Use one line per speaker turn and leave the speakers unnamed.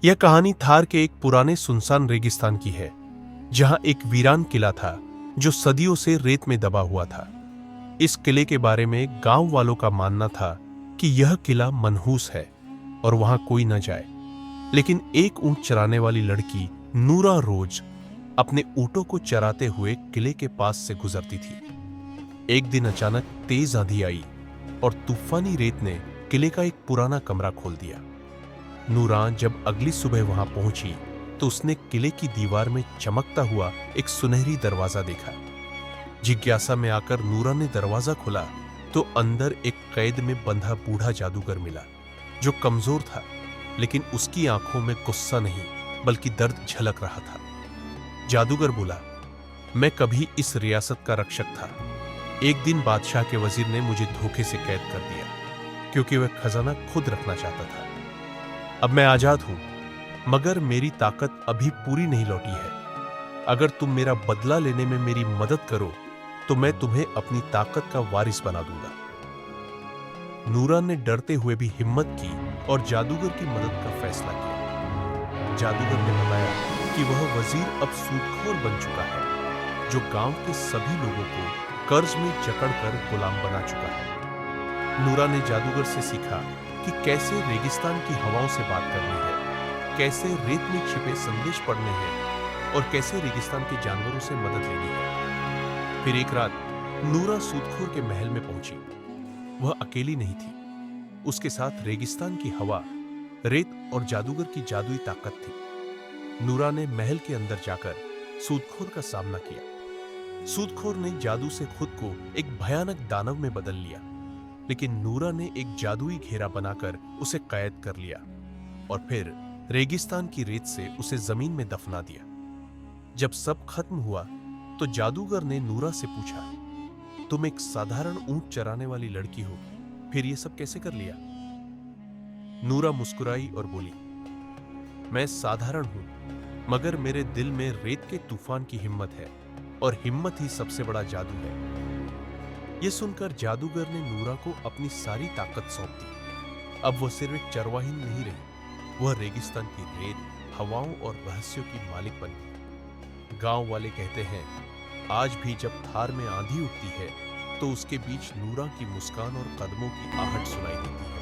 यह कहानी थार के एक पुराने सुनसान रेगिस्तान की है, जहां एक वीरान किला था जो सदियों से रेत में दबा हुआ था। इस किले के बारे में गांव वालों का मानना था कि यह किला मनहूस है और वहां कोई न जाए। लेकिन एक ऊंट चराने वाली लड़की नूरा रोज अपने ऊंटों को चराते हुए किले के पास से गुजरती थी। एक दिन अचानक तेज आंधी आई और तूफानी रेत ने किले का एक पुराना कमरा खोल दिया। नूरा जब अगली सुबह वहां पहुंची तो उसने किले की दीवार में चमकता हुआ एक सुनहरी दरवाजा देखा। जिज्ञासा में आकर नूरा ने दरवाजा खोला तो अंदर एक कैद में बंधा बूढ़ा जादूगर मिला, जो कमजोर था, लेकिन उसकी आंखों में गुस्सा नहीं बल्कि दर्द झलक रहा था। जादूगर बोला, मैं कभी इस रियासत का रक्षक था। एक दिन बादशाह के वजीर ने मुझे धोखे से कैद कर दिया, क्योंकि वह खजाना खुद रखना चाहता था। अब मैं आजाद हूं, मगर मेरी ताकत अभी पूरी नहीं लौटी है। अगर तुम मेरा बदला लेने में मेरी मदद करो तो मैं तुम्हें अपनी ताकत का वारिस बना दूंगा। नूरा ने डरते हुए भी हिम्मत की और जादूगर की मदद का फैसला किया। जादूगर ने बताया कि वह वजीर अब सूदखोर बन चुका है, जो गांव के सभी लोगों को कर्ज में जकड़कर गुलाम बना चुका है। नूरा ने जादूगर से सीखा कि कैसे रेगिस्तान की हवाओं से बात करनी है, कैसे रेत में छिपे संदेश पढ़ने हैं और कैसे रेगिस्तान के जानवरों से मदद लेनी है। फिर एक रात नूरा सूदखोर के महल में पहुंची। वह अकेली नहीं थी, उसके साथ रेगिस्तान की हवा, रेत और जादूगर की जादुई ताकत थी। नूरा ने महल के अंदर जाकर सूदखोर का सामना किया। सूदखोर ने जादू से खुद को एक भयानक दानव में बदल लिया, लेकिन नूरा ने एक जादुई घेरा बनाकर उसे कैद कर लिया और फिर रेगिस्तान की रेत से उसे जमीन में दफना दिया। जब सब खत्म हुआ तो जादूगर ने नूरा से पूछा, तुम एक साधारण ऊंट चराने वाली लड़की हो, फिर यह सब कैसे कर लिया? नूरा मुस्कुराई और बोली, मैं साधारण हूं, मगर मेरे दिल में रेत के तूफान की हिम्मत है और हिम्मत ही सबसे बड़ा जादू है। यह सुनकर जादूगर ने नूरा को अपनी सारी ताकत सौंप दी। अब वह सिर्फ एक चरवाही नहीं रही, वह रेगिस्तान की रेत, हवाओं और रहस्यों की मालिक बन गई। गांव वाले कहते हैं, आज भी जब थार में आंधी उठती है तो उसके बीच नूरा की मुस्कान और कदमों की आहट सुनाई देती है।